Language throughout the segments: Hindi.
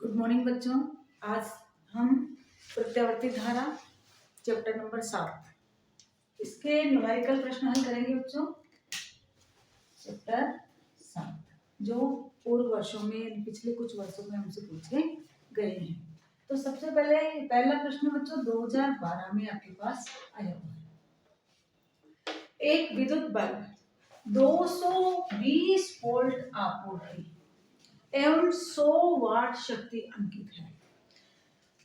गुड मॉर्निंग बच्चों। आज हम प्रत्यावर्ती धारा चैप्टर नंबर 7 इसके न्यूमेरिकल प्रश्न हल करेंगे बच्चों। चैप्टर 7 जो पूर्व वर्षों में पिछले कुछ वर्षों में हमसे पूछे गए हैं। तो सबसे पहले पहला प्रश्न बच्चों 2012 में आपके पास आया हुआ है। एक विद्युत बल्ब 220 वोल्ट आपूर्ति एवं 100 वाट शक्ति अंकित है।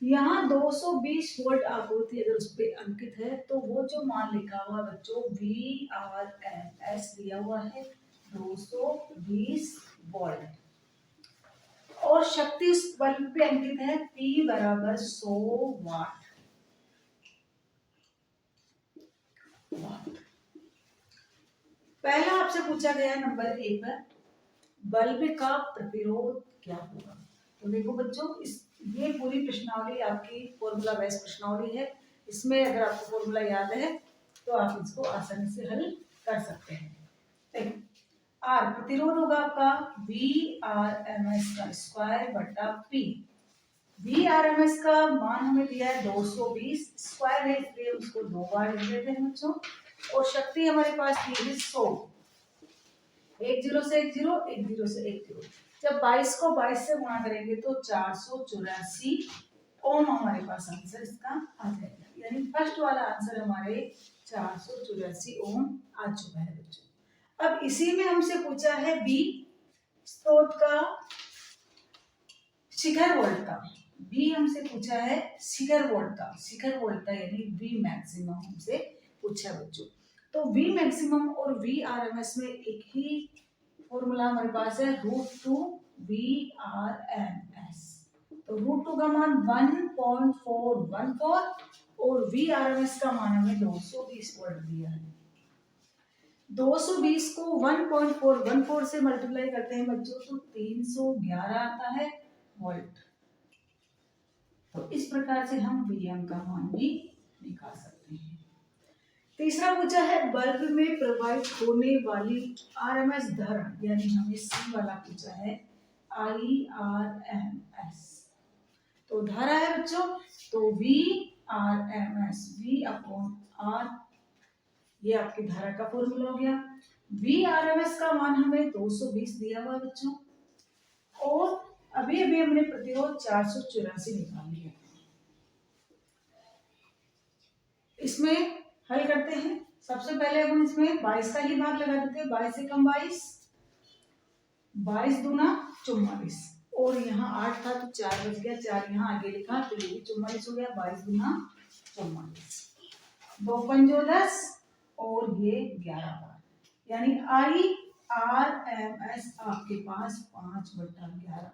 यहाँ 220 वोल्ट आपूर्ति अगर उस पे अंकित है तो वो जो मान लिखा हुआ बच्चों VRMS दिया हुआ है 220 वोल्ट और शक्ति उस बल्ब पे अंकित है P बराबर 100 वाट। पहला आपसे पूछा गया नंबर ए पर बल्ब का प्रतिरोध क्या होगा। तो देखो बच्चों ये पूरी प्रश्नावली आपकी फॉर्मूला बेस्ड प्रश्नावली है। इसमें अगर आपको फॉर्मूला याद है तो आप इसको आसानी से हल कर सकते हैं। आर प्रतिरोध होगा आपका VRMS का स्क्वायर बटा P। VRMS का मान हमें दिया है 220 स्क्वायर है इसलिए उसको 2 बार लिख देते हैं बच्चों। और शक्ति हमारे पास थी 100। 10 से 10 10 से 10। जब 22 को 22 से गुणा करेंगे तो 484 ओम हमारे पास आंसर इसका आ जाएगा। यानी फर्स्ट वाला आंसर हमारे 484 ओम आ चुका है बच्चों। अब इसी में हमसे पूछा है बी स्रोत का शिखर वोल्ट का। बी हमसे पूछा है शिखर वोल्ट का यानी बी मैक्सिमम हमसे पूछा बच्चों। तो V मैक्सिमम और VRMS में एक ही फॉर्मूला हमारे पास है √2 VRMS। तो √2 का मान 1.414 और VRMS का मान हमें 220 वोल्ट दिया है। 220 को 1.414 से मल्टीप्लाई करते हैं बच्चों तो 311 आता है वोल्ट। तो इस प्रकार से हम VM का मान भी निकाल सकते हैं। तीसरा पूछा है बल्ब में प्रवाहित होने वाली RMS धारा यानी हमें C वाला पूछा है IRMS। तो धारा है बच्चों तो VRMS V/R ये आपकी धारा का फॉर्मूला हो गया। VRMS का मान हमें 220 दिया हुआ है बच्चों और अभी अभी हमने प्रतिरोध 484 निकाल लिया। इसमें हल करते हैं। सबसे पहले हम इसमें 22 का ही भाग लगा देते हैं। 22 से कम 22 22 दूना 44 और यहाँ 8 था तो 4 बच गया। 4 यहाँ आगे लिखा तो ये भी 44 हो गया। 22 दूना 44 2 पंजो 10 और ये 11 बार यानी IRMS आपके पास 5/11।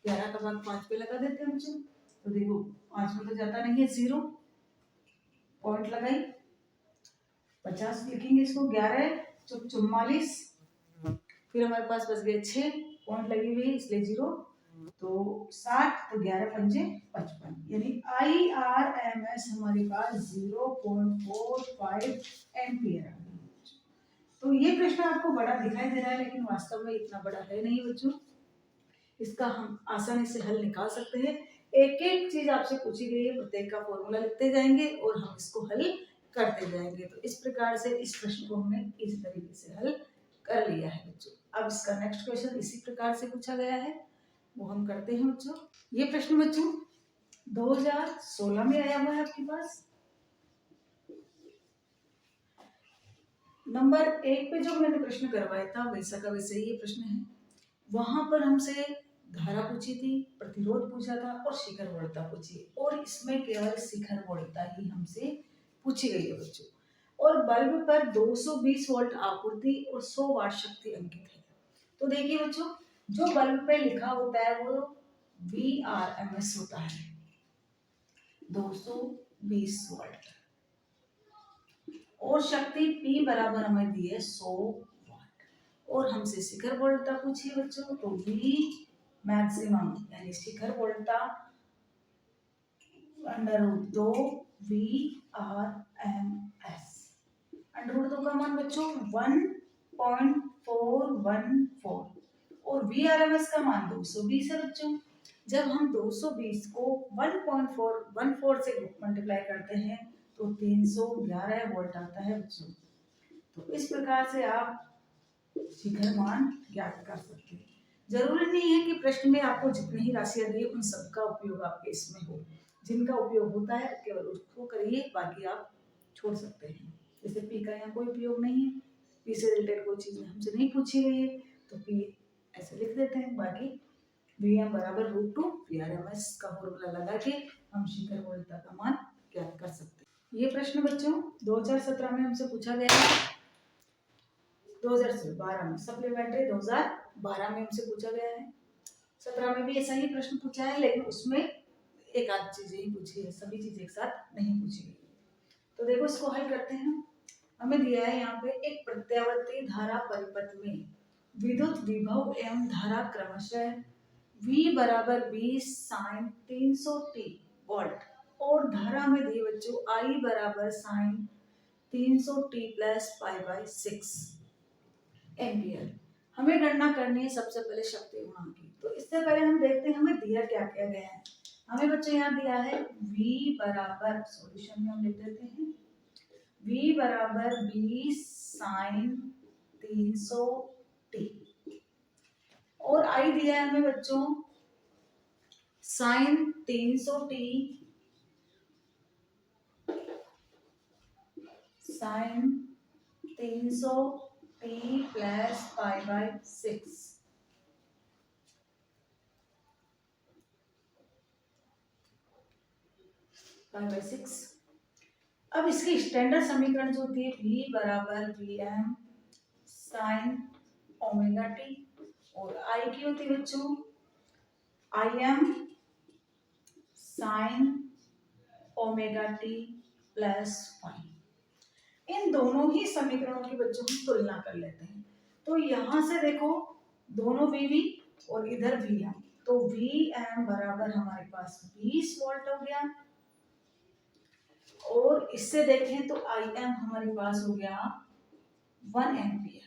11 का भाग 5 पे लगा देते हैं बच्चों। तो देखो 5 में तो जाता नहीं है 0 पॉइंट लगाई 50 लिखेंगे इसको 11 44 फिर हमारे पास बच गए 6 पॉइंट लगी हुई इसलिए 0 तो 60 तो 11 पंजे 55 यानी IRMS हमारे पास 0.45 एम्पियर आ गई। तो ये प्रश्न आपको बड़ा दिखाई दे रहा है लेकिन वास्तव में इतना बड़ा है नहीं बच्चों। इसका हम आसानी से हल निकाल सकते हैं। एक एक चीज आपसे पूछी गई है प्रत्येक का फॉर्मूला लिखते जाएंगे और हम इसको हल करते जाएंगे। तो इस प्रकार से इस प्रश्न को हमने इस तरीके से हल कर लिया है बच्चों। अब इसका नेक्स्ट क्वेश्चन इसी प्रकार से पूछा गया है वो हम करते हैं बच्चों। ये प्रश्न बच्चों 2016 में आया हुआ है आपके पास। नंबर 1 पे जो मैंने प्रश्न करवाया था वैसा का वैसे ही ये प्रश्न है। वहां पर हमसे धारा पूछी थी, प्रतिरोध पूछा था और शिखर वोल्टता पूछी और इसमें केवल शिखर वोल्टता ही हमसे पूछी गई है बच्चों। और बल्ब पर 220 वोल्ट आपूर्ति और 100 वाट शक्ति अंकित है। तो देखिए बच्चों जो बल्ब पे लिखा होता है वो VRMS होता है 220 वोल्ट और शक्ति P बराबर हमें दी है 100 वाट और हमसे शिखर वोल्टता पूछी है बच्चों। तो V मैक्सिमम यानी शिखर वोल्टता √2 VRMS। √2 का मान बच्चों 1.414 और VRMS का मान 220 है बच्चों। जब हम 220 को 1.4 से मल्टीप्लाई करते हैं तो 311 वोल्ट आता है बच्चों। तो इस प्रकार से आप शिखर मान ज्ञात कर सकते हैं। जरूरी नहीं है कि प्रश्न में आपको जितनी ही राशियां दी उन सबका उपयोग आपके इसमें हो। जिनका उपयोग होता है केवल उसको करिए, बाकी आप छोड़ सकते हैं। जैसे पी का यहाँ कोई उपयोग नहीं है, पी से रिलेटेड कोई चीज हमसे नहीं पूछी गई है तो पी ऐसे लिख देते हैं। बाकी Vm बराबर √2 VRMS का फॉर्मूला लगा के हम शिखर वोल्टता का मान ज्ञात कर सकते हैं। ये प्रश्न बच्चों 2017 में हमसे पूछा गया है। 2012 में सप्लीमेंट्री 2012 में हमसे पूछा गया है। 17 में भी ऐसा ही प्रश्न पूछा है, लेकिन उसमें एक आध चीजें ही पूछी है, सभी चीजें एक साथ नहीं पूछी गई। तो देखो इसको हल करते हैं। हमें दिया है यहाँ पे एक प्रत्यावर्ती धारा परिपथ में विद्युत विभव एवं धारा क्रमशः V बराबर 20 साइन 300t वोल्ट और धारा में दी बच्चों I बराबर साइन 300t प्लस π/6 एम्पियर। हमें गणना करनी है सबसे पहले शक्ति गुणांक की। तो इससे पहले हम देखते हैं हमें दिया क्या क्या गया है। हमें बच्चों यहाँ दिया है V बराबर, सॉल्यूशन में हम लिख देते हैं V बराबर 20 साइन 300t और I दिया है हमें बच्चों sign 300t sign 300t plus π/6 π/6। अब इसकी स्टैंडर्ड समीकरण जो होती है V बराबर Vm साइन ओमेगा टी और I की होती है बच्चों Im sine omega T plus five. इन दोनों ही समीकरणों की बच्चों हम तुलना कर लेते हैं। तो यहां से देखो दोनों VV और इधर Vm, तो Vm बराबर हमारे पास 20 वोल्ट हो गया और इससे देखें तो Im हमारे पास हो गया 1 एम्पियर।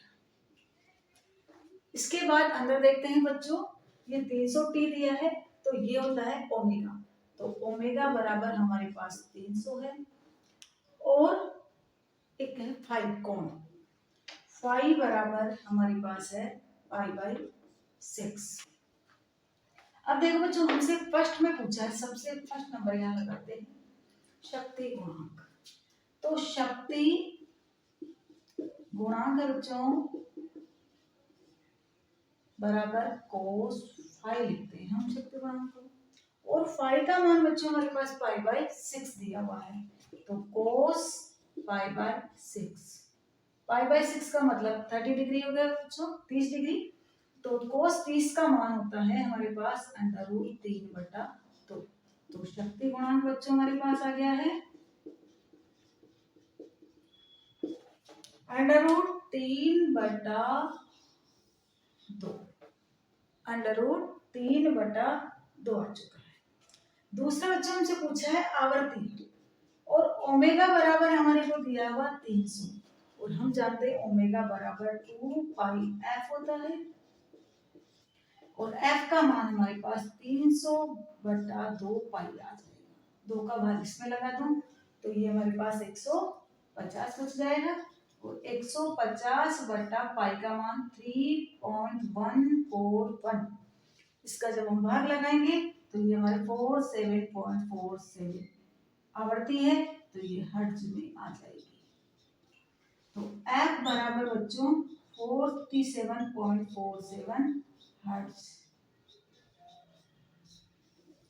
इसके बाद अंदर देखते हैं बच्चों, ये 300t दिया है तो ये होता है ओमेगा, तो ओमेगा बराबर हमारे पास 300 है और एक है 5 कोण, 5 बराबर हमारे पास है π/6। अब देखो बच्चों हमसे फर्स्ट में पूछा है, सबसे फर्स्ट नंबर यहाँ लगाते हैं शक्ति गुणांक। तो शक्ति गुणांक है बच्चों बराबर cos फाइ लिखते हैं हम शक्ति गुणांक को, और फाइ का मान बच्चों हमारे पास π/6 दिया हुआ है, तो cos π/6, π/6 का मतलब 30 डिग्री हो गया बच्चों, 30 डिग्री। तो cos 30 का मान होता है हमारे पास √3/2। तो शक्ति गुणांक बच्चों हमारे पास आ गया है √3/2, √3/2 आ चुका है। दूसरा बच्चा हमसे पूछा है आवर्ती, और ओमेगा बराबर हमारे को दिया हुआ 300 और हम जानते हैं ओमेगा बराबर 2πf होता है और f का मान हमारे पास 300/2 पाई आ जाएगा। 2 का भाग इसमें लगा दूं तो ये हमारे पास 150 बच जाएगा और 150/पाई का मान 3.141। इसका जब हम भाग लगाएंगे तो ये हमारे 47.47 आवर्ती है, तो ये हर्ट्ज में आ जाएगी। तो f बराबर बच्चों 47.47 हर्ट्ज।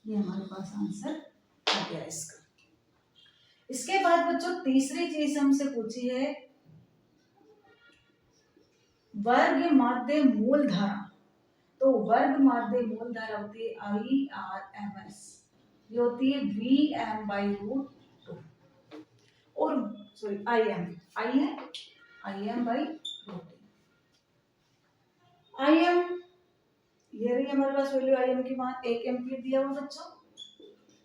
ये हमारे पास आंसर आ गया इसका। इसके बाद बच्चों तीसरी चीज हमसे पूछी है वर्ग माध्य मूल धारा। तो वर्ग माध्य मूल धारा होती है IRMS, ये होती है Vm/√2 और सॉरी Im Im/√2। Im ये रही हमारे पास वैल्यू Im की मान 1 एम्पियर दिया हुआ बच्चों,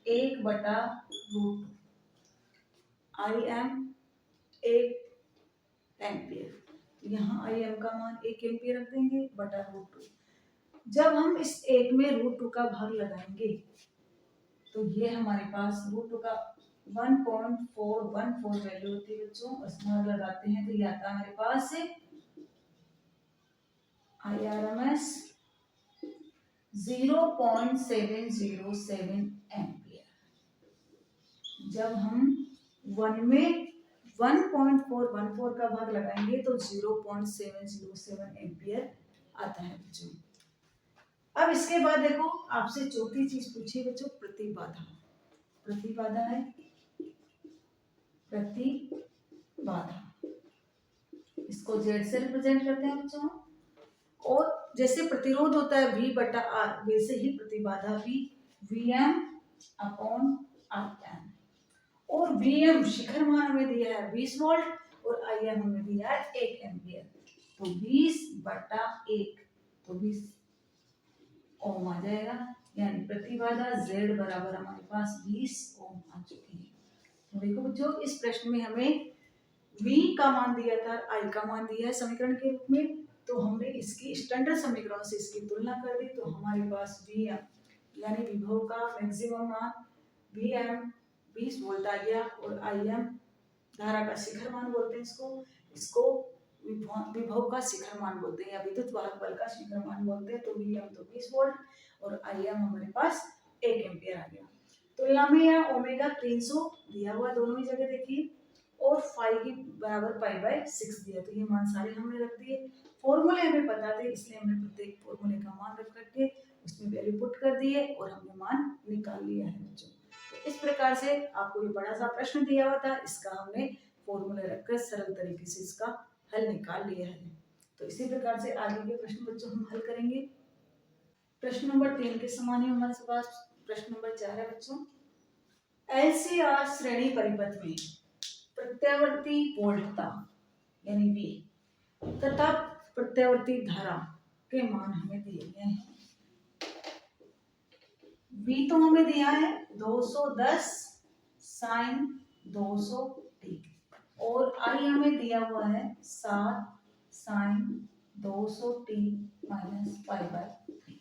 1/√2। Im 1 एम्पियर, यहाँ Im का मान 1 एम्पियर रख देंगे /√2। जब हम इस 1 में √2 का भाग लगाएंगे तो ये हमारे पास √2 का 1.414 वैल्यू होती है बच्चों। इसमें लगाते हैं तो ये आता है हमारे पास IRMS 0.707 एम्पियर। जब हम 1 में 1.414 का भाग लगाएंगे तो 0.707 एम्पियर आता है बच्चों। अब इसके बाद देखो आपसे चौथी चीज पूछी बच्चों, प्रतिबाधा। प्रतिबाधा है, प्रतिबाधा इसको Z से रिप्रेजेंट करते हैं बच्चों। और जैसे प्रतिरोध होता है V/R, वैसे ही प्रतिबाधा भी Vm/Im। और Vm शिखर मान हमें दिया है 20 वोल्ट और Im हमें दिया है 1 एम्पियर। तो 20/1 तो 20 ओम आ जाएगा, यानी प्रतिबाधा Z बराबर हमारे पास 20 ओम आ चुकी है। तो देखो बच्चों इस प्रश्न में हमें V का मान दिया था, I का मान दिया है समीकरण के रूप में, तो हमने इसकी स्टैंडर्ड समीकरणों से इसकी तुलना कर दी। तो हमारे पास Vm यानी विभव का मैक्सिमम मान Vm 20 वोल्ट आ गया और Im धारा का शिखर मान बोलते हैं इसको विभव का शिखर मान बोलते हैं या विद्युत वाहक बल का शिखर मान बोलते हैं। तो Vm तो 20 वोल्ट और Im हमारे पास 1 एम्पियर आ गया। तुलना में यहाँ ओमेगा 300 दिया हुआ दोनों ही जगह देखिए और फाई की बराबर पाई/6 दिया, तो ये मान सारे हमने रख दिए। फॉर्मूले हमें पता थे इसलिए हमने प्रत्येक फॉर्मूले का मान रख के उसमें वैल्यू पुट कर दिए और हमने मान निकाल लिया है बच्चों। तो इस प्रकार से आपको ये बड़ा सा प्रश्न दिया हुआ था, इसका हमने फॉर्मूले रखकर सरल तरीके से इसका हल निकाल लिया है। तो इसी प्रकार से आगे के प्रश्न बच्चों हम हल करेंगे। प्रश्न नंबर 3 के समान ही हमारे पास प्रश्न नंबर 4 है बच्चों। LCR श्रेणी परिपथ में प्रत्यावर्ती वोल्टता यानी V तथा प्रत्यावर्ती धारा के मान हमें दिए गए हैं। V तो हमें दिया है 210 sin 200t और I हमें दिया हुआ है 7 sin 200t माइनस पाई/3।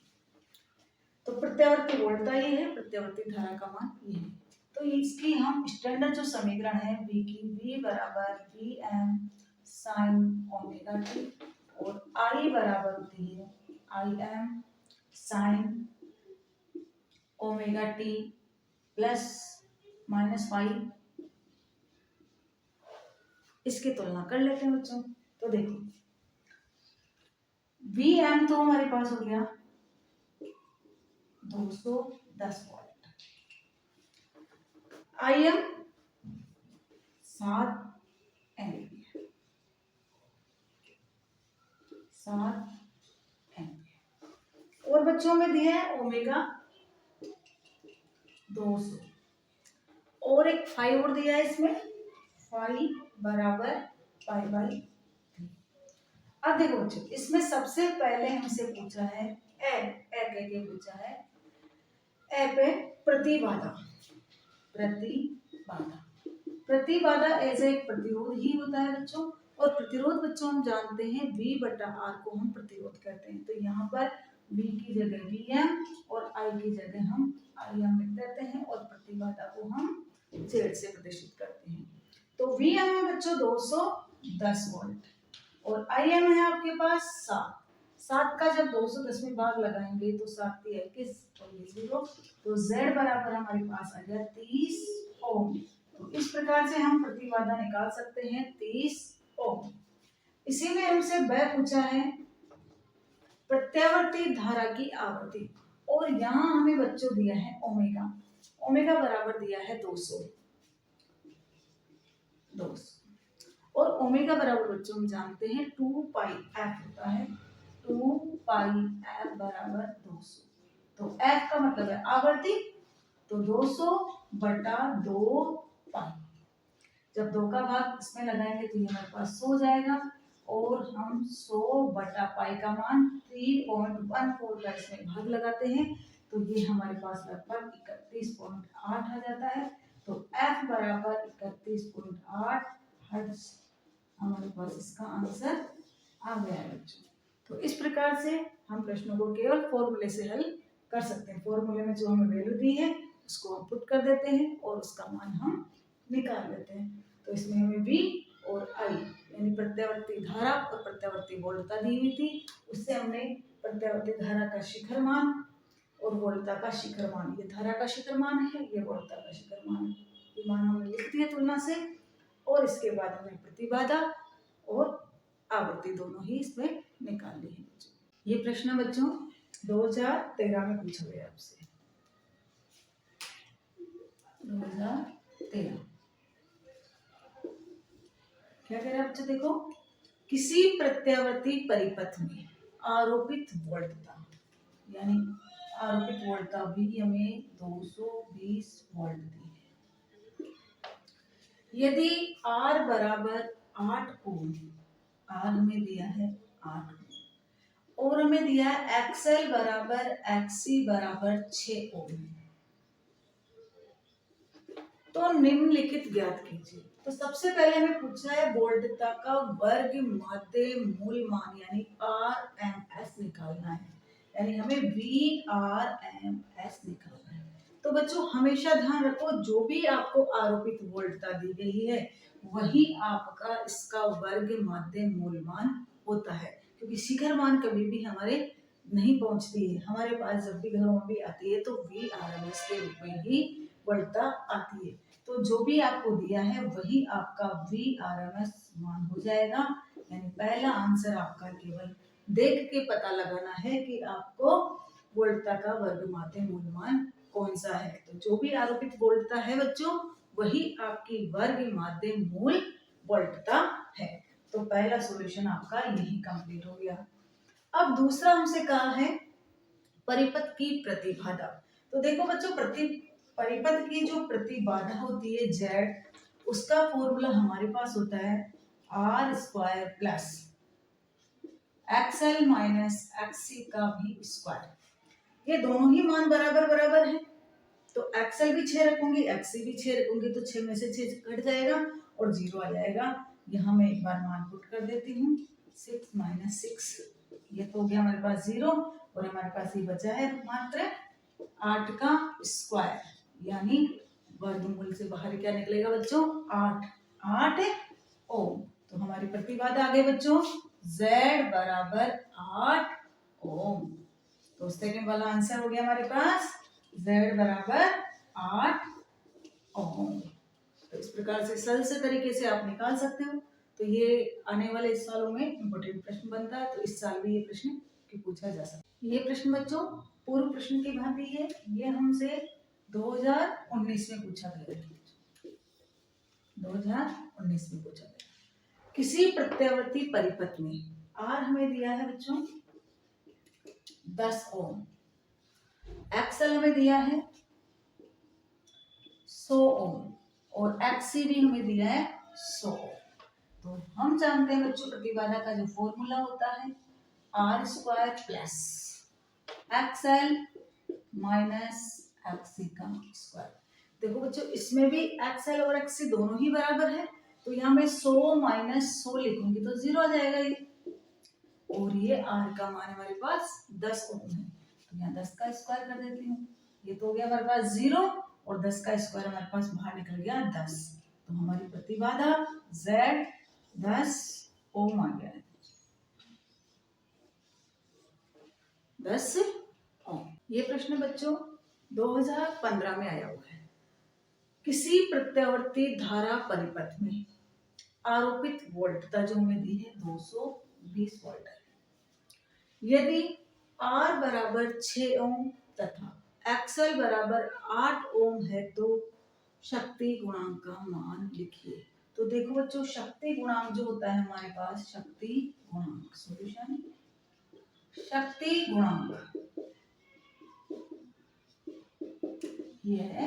तो प्रत्यावर्ती वोल्टता ये है, प्रत्यावर्ती धारा का मान ये है। तो इसकी हम स्टैंडर्ड जो समीकरण है V की, V बराबर Vm sin ओमेगा t और I बराबर होती है Im sin omega t plus minus pi. इसकी तुलना कर लेते हैं बच्चों। तो देखो Vm तो हमारे पास हो गया 210 वोल्ट, Im 7 एम्पियर, 7 एम्पियर और बच्चों में दिया है ओमेगा 200 और एक फाई और दिया है इसमें, फाई बराबर पाई/3। अब देखो बच्चों इसमें सबसे पहले हमसे पूछा है ए के पूछा है ए पे प्रतिबाधा। प्रतिबाधा एज एक प्रतिरोध ही होता है बच्चों, और प्रतिरोध बच्चों हम जानते हैं V/R को हम प्रतिरोध कहते हैं। तो यहाँ पर V की जगह Vm और I की जगह हम Im लिख देते हैं और प्रतिबाधा को हम Z से प्रदर्शित करते हैं। तो Vm है बच्चों 210 वोल्ट और Im है आपके पास 7 का जब 210 में भाग लगाएंगे तो 7 21 और ये 0, तो Z बराबर हमारे पास आ गया 30 ओम। तो इस प्रकार से हम प्रतिबाधा निकाल सकते हैं 30 ओम। इसी में हमसे वह पूछा है प्रत्यावर्ती धारा की आवृत्ति और यहाँ हमें बच्चों दिया है ओमेगा बराबर दिया है 200 और ओमेगा बराबर बच्चों हम जानते हैं 2πf होता है, 2πf बराबर 200। तो f का मतलब है आवृत्ति, तो 200/2 पाई। जब 2 का भाग इसमें लगाएंगे तो ये हमारे पास 100 हो जाएगा और हम 100/पाई का मान 3.14 का इसमें भाग लगाते हैं तो ये हमारे पास लगभग 31.8 आ जाता है। तो f बराबर 31.8 हर्ट्ज हमारे पास इसका आंसर आ गया है बच्चों। तो तो इस प्रकार से हम प्रश्नों को केवल फॉर्मूले से हल कर सकते हैं। फॉर्मूले में जो हमें वैल्यू दी है उसको हम पुट कर देते हैं और उसका मान हम निकाल लेते हैं। तो इसमें हमें V और I यानी प्रत्यावर्ती धारा और प्रत्यावर्ती वोल्टता दी हुई थी। उससे हमने प्रत्यावर्ती धारा का शिखर मान और वोल्टता का शिखर मान, ये धारा का शिखर मान है, ये वोल्टता का शिखर मान है, ये मान हमने लिख दिया तुलना से। और इसके बाद हमने प्रतिबाधा और आवृत्ति दोनों ही इसमें निकाल ली है। ये प्रश्न बच्चों 2013 में पूछा गया आपसे, 2013। क्या कह रहा है बच्चों, देखो, किसी प्रत्यावर्ती परिपथ में आरोपित वोल्टता, यानी आरोपित वोल्टता भी हमें 220 वोल्ट दी है। यदि R बराबर 8 ओम, R हमें दिया है 8 ओम, और हमें दिया है XL बराबर XC बराबर 6 ओम, तो निम्नलिखित ज्ञात कीजिए। तो सबसे पहले हमें पूछा है वोल्टता का वर्ग माध्य मूल मान यानी RMS निकालना है, यानी हमें VRMS निकालना है। तो बच्चों हमेशा ध्यान रखो, जो भी आपको आरोपित वोल्टता दी गई है वही आपका इसका वर्ग माध्य मूल मान होता है, क्योंकि शिखर मान कभी भी हमारे नहीं पहुंचती है। हमारे पास जब भी घरों में भी आती है तो VRMS के रूप में ही वोल्टता आती है। तो जो भी आपको दिया है वही आपका VRMS मान हो जाएगा। यानी पहला आंसर आपका केवल देख के पता लगाना है कि आपको वोल्टता का वर्ग माध्य मूल मान कौन सा है। तो जो भी आरोपित वोल्टता है बच्चों वही आपकी वर्ग माध्य मूल वोल्टता है। तो पहला सॉल्यूशन आपका यही कंप्लीट हो गया। अब दूसरा हमसे कहा है परिपथ की प्रतिबाधा। तो देखो बच्चों, परिपथ की जो प्रतिबाधा होती है Z, उसका फॉर्मूला हमारे पास होता है R square plus XL minus XC का भी स्क्वायर। ये दोनों ही मान बराबर बराबर है, तो XL भी 6 रखूंगी, XC भी 6 रखूंगी, तो 6 में से 6 घट जाएगा और 0 आ जाएगा। यहाँ मैं एक बार मान पुट कर देती हूँ, 6 माइनस 6, ये तो हो गया हमारे पास 0, और हमारे पास ये बचा है मात्र 8 का स्क्वायर, यानी वर्गमूल से बाहर क्या निकलेगा बच्चों, 8 ओम। तो हमारी प्रतिबाधा आ गई बच्चों Z बराबर 8 ओम। तो सेकंड वाला आंसर हो गया हमारे पास Z बराबर 8 ओम। तो इस प्रकार से सरल से तरीके से आप निकाल सकते हो। तो ये आने वाले सालों में इम्पोर्टेंट प्रश्न बनता है, तो इस साल भी ये प्रश्न पूछा जा सकता है। ये प्रश्न बच्चों पूर्व प्रश्न की भांति है, ये हमसे 2019 में पूछा गया है, 2019 में पूछा गया। किसी प्रत्यावर्ती परिपथ में R हमें दिया है बच्चों 10 ओम, XL हमें दिया है 100 ओम और XC भी हमें दिया है 100 ओम। तो हम जानते हैं बच्चों प्रतिबाधा का जो फॉर्मूला होता है R square plus XL minus XC का स्क्वायर। देखो बच्चों इसमें भी XL और XC दोनों ही बराबर है, तो यहाँ मैं 100 माइनस 100 लिखूंगी तो 0 आ जाएगा ये, और ये R का मान हमारे पास 10 ओम है, तो यहाँ 10 का स्क्वायर कर देती हूँ। ये तो हो गया हमारे पास 0 और 10 का स्क्वायर हमारे पास बाहर निकल गया 10। तो हमारी प्रतिबाधा Z 10 ओम आ गया है, 10 ओम। ये प्रश्न बच्चों 2015 में आया हुआ है। किसी प्रत्यावर्ती धारा परिपथ में आरोपित वोल्टता जो हमें दी है 220 वोल्ट है। यदि R बराबर 6 ओम तथा XL बराबर 8 ओम है तो शक्ति गुणांक का मान लिखिए। तो देखो बच्चों शक्ति गुणांक जो होता है हमारे पास, शक्ति गुणांक सॉल्यूशन, शक्ति गुणांक ये है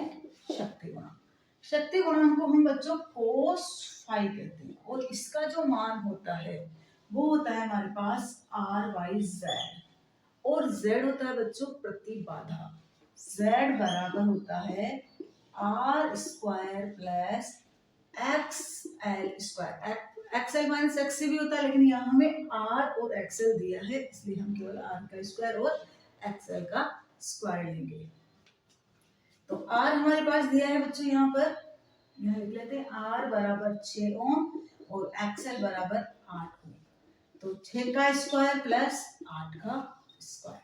शक्ति गुणांक। शक्ति गुणांक को हम बच्चों cos फाई कहते हैं, और इसका जो मान होता है वो होता है हमारे पास R/Z, और Z होता है बच्चों प्रतिबाधा। Z बराबर होता है R square plus XL square. XL minus x भी होता है, लेकिन यहाँ हमें आर और एक्सएल दिया है, इसलिए हम केवल आर का स्क्वायर और एक्सएल का स्क्वायर लेंगे। तो आर हमारे पास दिया है बच्चों, यहाँ पर यहाँ लिख लेते हैं आर बराबर 6 ओम और एक्सएल बराबर 8 ओम। तो 6 का स्क्वायर प्लस 8 का स्क्वायर।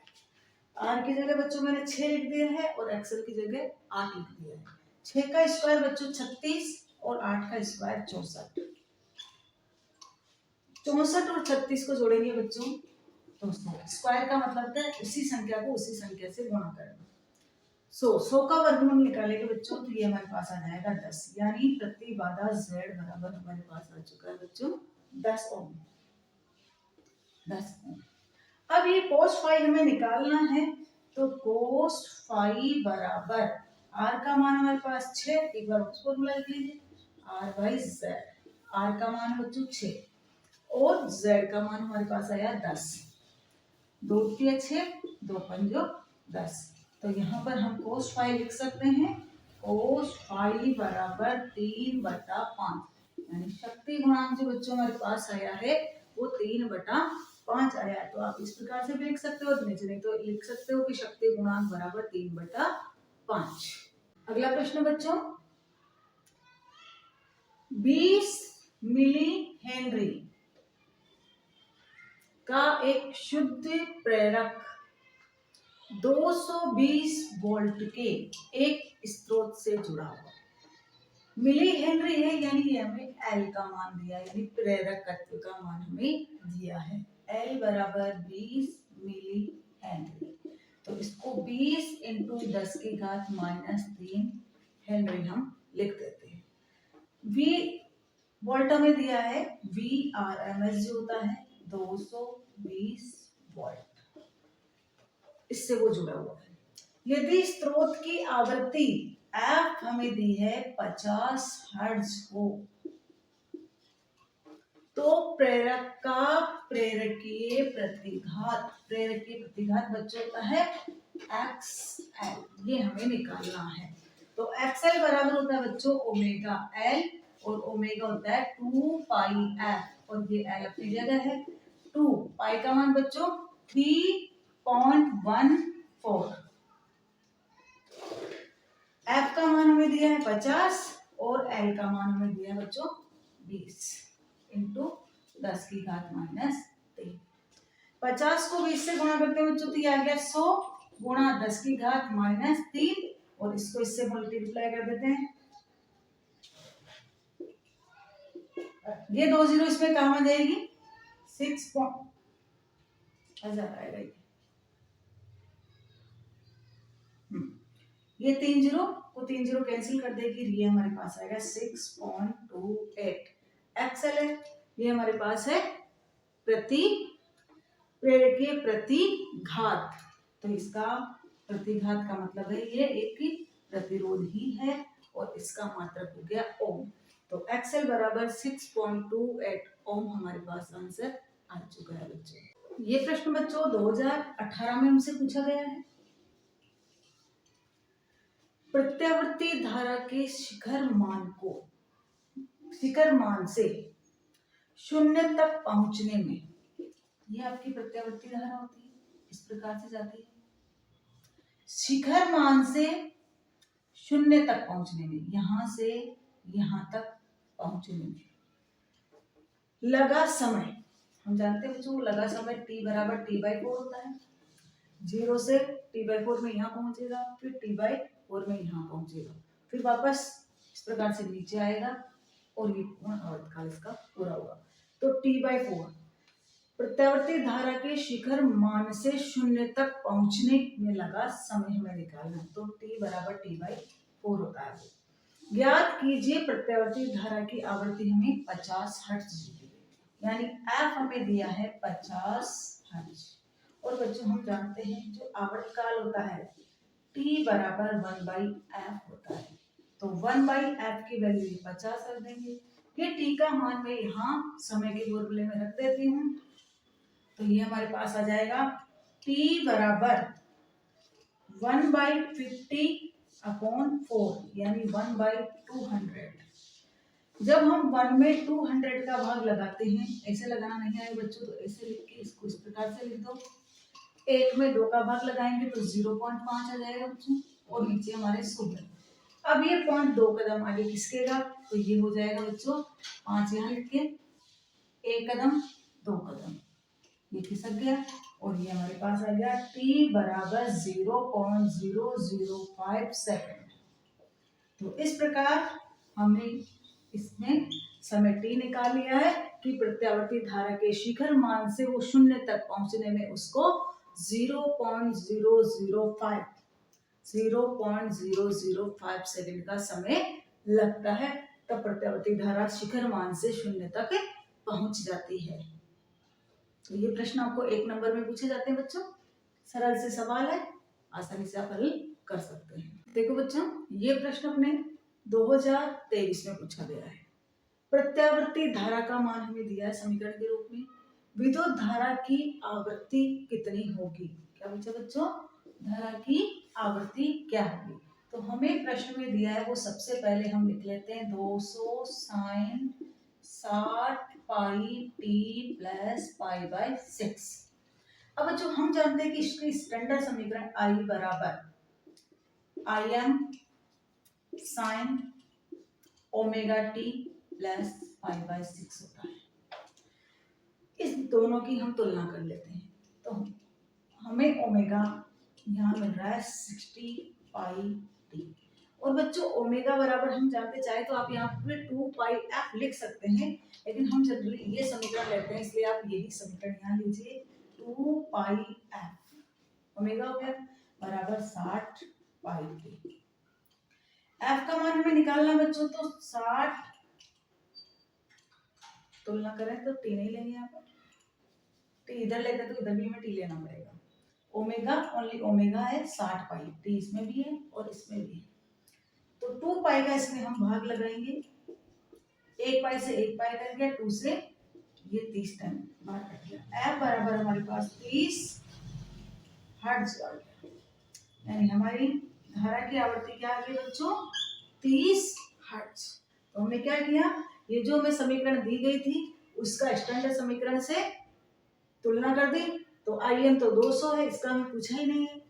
आर की जगह बच्चों मैंने 6 लिख दिया है और एक्सएल की जगह 8 लिख दिया है। 6 का स्क्वायर बच्चों 36 और 8 का स्क्वायर 64। 64 और 36 को जोड़ेंगे बच्चों तो स्क्वायर का मतलब है उसी संख्या को उसी संख्या से गुणा करना। 100 का वर्गमूल निकालेंगे बच्चों तो ये हमारे पास आ जाएगा 10, यानी प्रतिबाधा Z बराबर हमारे पास आ चुका है बच्चों 10 ओम। 10 ओम। अब ये cos फाई हमें निकालना है, तो cos फाई बराबर r का मान हमारे पास 6, एक बार फॉर्मूला लिख लीजिए r बाई z। r का मान बच्चों 6 और z का मान हमारे पास आया 10। 2 3 6 2 5 10। तो यहाँ पर हम cos फाई लिख सकते हैं, cos फाई बराबर 3/5, यानी शक्ति गुणांक जो बच्चों हमारे पास आया है वो 3/5 आया। तो आप इस प्रकार से भी लिख सकते हो, नहीं तो लिख सकते हो कि शक्ति गुणांक बराबर 3/5। अगला प्रश्न बच्चों, 20 मिली हेनरी का एक शुद्ध प्रेरक 220 वोल्ट के एक स्रोत से जुड़ा हुआ। मिली हेनरी है, यानी ये हमें एल का मान दिया है, यानी प्रेरकत्व का मान हमें दिया है। एल बराबर 20 मिली हेनरी। तो इसको 20 × 10⁻³ हेनरी हम लिख देते हैं। वी वोल्ट में दिया है, VRMS जो होता है 220 वोल्ट, इससे वो जुड़ा हुआ है। यदि स्रोत की आवृत्ति F हमें दी है 50 हर्ट्ज हो, तो प्रेरक का प्रेरकीय प्रतिघात बच्चों होता है XL, ये हमें निकालना है। तो XL बराबर होता है बच्चों ओमेगा L, और ओमेगा होता है 2πf, और ये L अपनी जगह है। 2 पाई का मान बच्चों 3.14, F का मान हमें दिया है 50 और L का मान हमें दिया है बच्चों 20 × 10⁻³ 50 को 20 से गुणा करते हैं बच्चों तो ये आ गया 100 × 10⁻³ और इसको इससे मल्टीप्लाई कर देते हैं। ये 2 0 इसमें कहाँ आ जाएगी, 6 आएगा ये 3 0 को 3 0 कैंसिल कर देगी, ये हमारे पास आएगा 6.28। एक्सएल है, ये हमारे पास है प्रेरकीय प्रतिघात। तो इसका प्रतिघात का मतलब है ये एक प्रतिरोध ही है और इसका मात्रक हो गया ओम। तो एक्सएल बराबर 6.28 ओम हमारे पास आंसर आ चुका है बच्चों। ये प्रश्न बच्चों 2018 में हमसे पूछा गया है। प्रत्यावर्ती धारा के शिखर मान से 0 तक पहुंचने में, ये आपकी प्रत्यावर्ती धारा होती है, इस प्रकार से जाती है। शिखर मान से 0 तक पहुंचने में, यहां से यहां तक पहुंचने में लगा समय, हम जानते हैं बच्चों लगा समय t बराबर t/4 होता है। 0 से t/4 में यहाँ पहुंचेगा, फिर t/4 में यहाँ पहुंचेगा, फिर वापस इस प्रकार से नीचे आएगा और ये आवर्तकाल इसका पूरा होगा। तो t/4 प्रत्यावर्ती धारा के शिखर मान से 0 तक पहुंचने में लगा समय हमें निकालना है। तो t बराबर t/4 होता है। ज्ञात कीजिए प्रत्यावर्ती धारा की आवृत्ति हमें 50 हर्ट्ज दी है, यानी f हमें दिया है 50 हर्ट्ज। और बच्चों हम जानते हैं जो आवर्तकाल होता है t बराबर 1/f होता है। तो 1/f की वैल्यू 50 रख देंगे। ये t का मान मैं यहाँ समय के फॉर्मूले में रख देती हूँ, तो ये हमारे पास आ जाएगा t बराबर 1/50/4 यानी 1/200। जब हम 1 में 200 का भाग लगाते हैं, ऐसे लगाना नहीं आए बच्चों तो ऐसे लिख के इसको इस प्रकार से लिख दो। 1 में 2 का भाग लगाएंगे तो 0.5 आ जाएगा बच्चों, और नीचे हमारे 0। अब ये पॉइंट 2 कदम आगे खिसकेगा तो ये हो जाएगा बच्चों 5 यहाँ लिख के, 1 कदम 2 कदम ये खिसक गया, और ये हमारे पास आ गया t बराबर 0.005 सेकेंड। तो इस प्रकार हमने इसमें समय t निकाल लिया है कि प्रत्यावर्ती धारा के शिखर मान से वो शून्य तक पहुंचने में उसको 0.005 सेकंड का समय लगता है, तब प्रत्यावर्ती धारा शिखर मान से शून्य तक पहुंच जाती है। तो ये प्रश्न आपको 1 नंबर में पूछे जाते हैं बच्चों, सरल से सवाल है, आसानी से आप हल कर सकते हैं। देखो बच्चों, ये प्रश्न अपने 2023 में पूछा गया है। प्रत्यावर्ती धारा का मान हमें दिया है समीकरण के रूप में, विद्युत धारा की आवृत्ति कितनी होगी। क्या पूछा बच्चों, धारा की आवृत्ति क्या होगी। तो हमें प्रश्न में दिया है वो सबसे पहले हम लिख लेते हैं 200 sine 60 pi t plus pi by 6। अब बच्चों हम जानते हैं कि इसकी स्टैंडर्ड समीकरण आई बराबर Im sine omega T plus pi by 6 होता है। इस दोनों की हम तुलना कर लेते हैं तो हमें ओमेगा यहाँ मिल रहा है 60 पाई टी, और बच्चों ओमेगा बराबर हम जानते चाहे तो आप यहाँ पे 2 पाई एफ लिख सकते हैं, लेकिन हम जनरली ये समीकरण लेते हैं इसलिए आप यही समीकरण यहाँ लीजिए 2 पाई एफ ओमेगा हो गया बराबर 60 पाई टी। एफ का मान हमें निकालना बच्चों, तो 60 तुलना करें तो टी नहीं लेंगे यहाँ पर, टी इधर लेते तो इधर भी हमें टी लेना पड़ेगा। ओमेगा ओनली ओमेगा है 60 पाई, टी इसमें भी है और इसमें भी है, तो 2 पाई का इसमें हम भाग लगाएंगे, 1 पाई से 1 पाई कट गया, 2 से ये 30 टाइम बाहर कट गया। एफ बराबर हमारे पास 30 हर्ट्ज आ गया, यानी हमारी धारा की आवृत्ति क्या आ गई बच्चों 30 हर्ट्ज। तो हमने क्या किया, ये जो हमें समीकरण दी गई थी उसका स्टैंडर्ड समीकरण से तुलना कर दी, तो Im तो 200 है, इसका हमें पूछा ही नहीं है,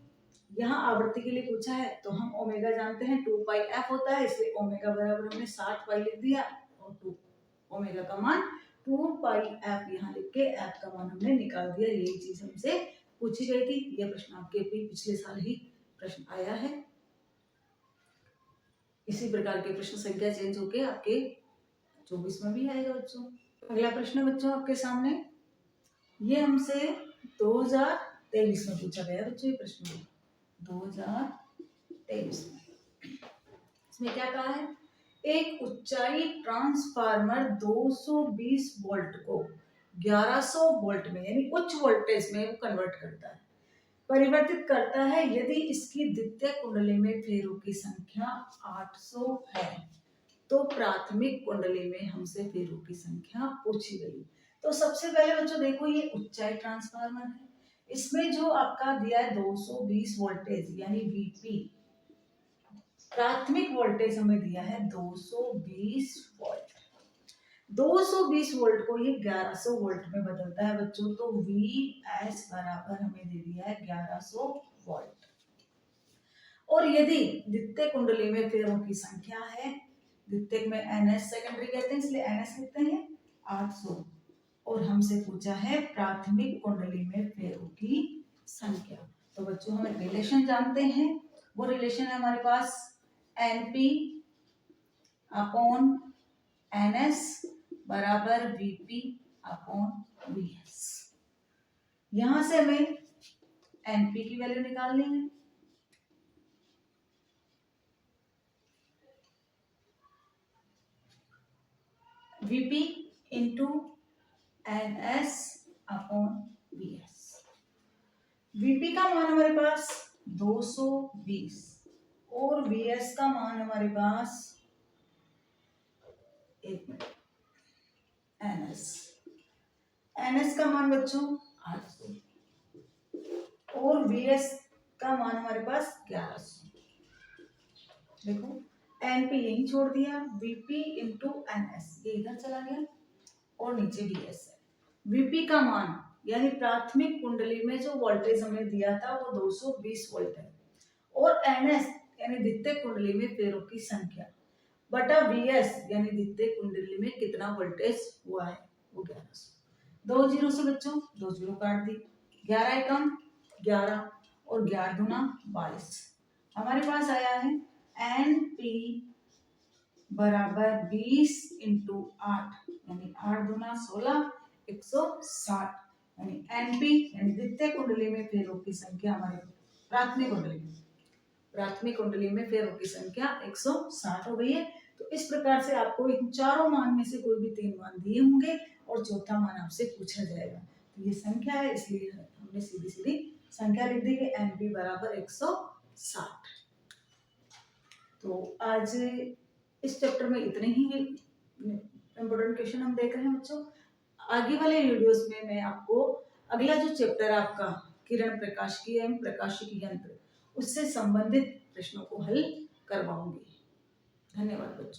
यहाँ आवृत्ति के लिए पूछा है, तो हम ओमेगा जानते हैं 2 पाई एफ होता है, इसलिए ओमेगा बराबर हमने 60 पाई लिख दिया, और 2 ओमेगा का मान 2 पाई एफ यहाँ लिख के एफ का मान हमने निकाल दिया। यही चीज हमसे पूछी गई थी, यह प्रश्न आपके पिछले साल ही प्रश्न आया है। इसी प्रकार के प्रश्न संख्या चेंज होके आपके 24 में भी आएगा बच्चों। अगला प्रश्न बच्चों आपके सामने, ये हमसे 2023 में पूछा गया बच्चों, ये प्रश्न 2023 में। इसमें क्या कहा है, एक उच्चाई ट्रांसफार्मर 220 वोल्ट को 1100 वोल्ट में यानी उच्च वोल्टेज में कन्वर्ट करता है, परिवर्तित करता है यदि इसकी द्वितीय कुंडली में फेरों की संख्या 800 है, तो प्राथमिक कुंडली में हमसे फेरों की संख्या पूछी गई। तो सबसे पहले बच्चों देखो ये उच्चाई ट्रांसफार्मर है, इसमें जो आपका दिया है 220 वोल्टेज यानी वीपी, प्राथमिक वोल्टेज हमें दिया है 220 वोल्ट। 220 वोल्ट को ये 1100 वोल्ट में बदलता है बच्चों, तो Vs बराबर हमें दे दिया है 1100 वोल्ट। और यदि द्वितीय कुंडली में फेरों की संख्या है, द्वितीय में Ns सेकेंडरी कहते हैं इसलिए Ns लिखते हैं 800, और हमसे पूछा है प्राथमिक कुंडली में फेरों की संख्या। तो बच्चों हमें रिलेशन जानते हैं, वो रिलेशन है हमारे पास Np अपॉन Ns बराबर Vp अपॉन Vs। यहां से हमें Np की वैल्यू निकालनी है, Vp into Ns upon Vs। Vp का मान हमारे पास 220 और Vs का मान हमारे पास एक मिनट Ns का मान बच्चों 800 और Vs का मान हमारे पास 1100। देखो NP यहीं छोड़ दिया, VP इंटू NS ये इधर चला गया और नीचे DS है। VP का मान यानी प्राथमिक कुंडली में जो वोल्टेज हमने दिया था वो 220 वोल्ट है और NS यानी द्वितीय कुंडली में फेरों की संख्या बटा VS यानी द्वितीय कुंडली में कितना वोल्टेज हुआ है वो 1100। 2 जीरो से बच्चों 2 जीरो काट दी, 11 एकम 11 और 11 दूना 22। हमारे पास आया है NP बराबर 20 इंटू 8 यानी 8 दूना 16 160 यानी NP यानी द्वितीय कुंडली में फेरों की संख्या हमारे प्राथमिक कुंडली में फेरों की संख्या 160 हो गई है। तो इस प्रकार से आपको इन चारों मान में से कोई भी 3 मान दिए होंगे और चौथा मान आपसे पूछा जाएगा। तो ये संख्या है इसलिए हमने सीधी सीधी संख्या लिख दी कि NP बराबर 160। तो आज इस चैप्टर में इतने ही इम्पोर्टेंट क्वेश्चन हम देख रहे हैं बच्चों। आगे वाले वीडियोस में मैं आपको अगला जो चैप्टर आपका किरण प्रकाशिकी एवं प्रकाशिकी यंत्र उससे संबंधित प्रश्नों को हल करवाऊंगी। धन्यवाद बच्चों।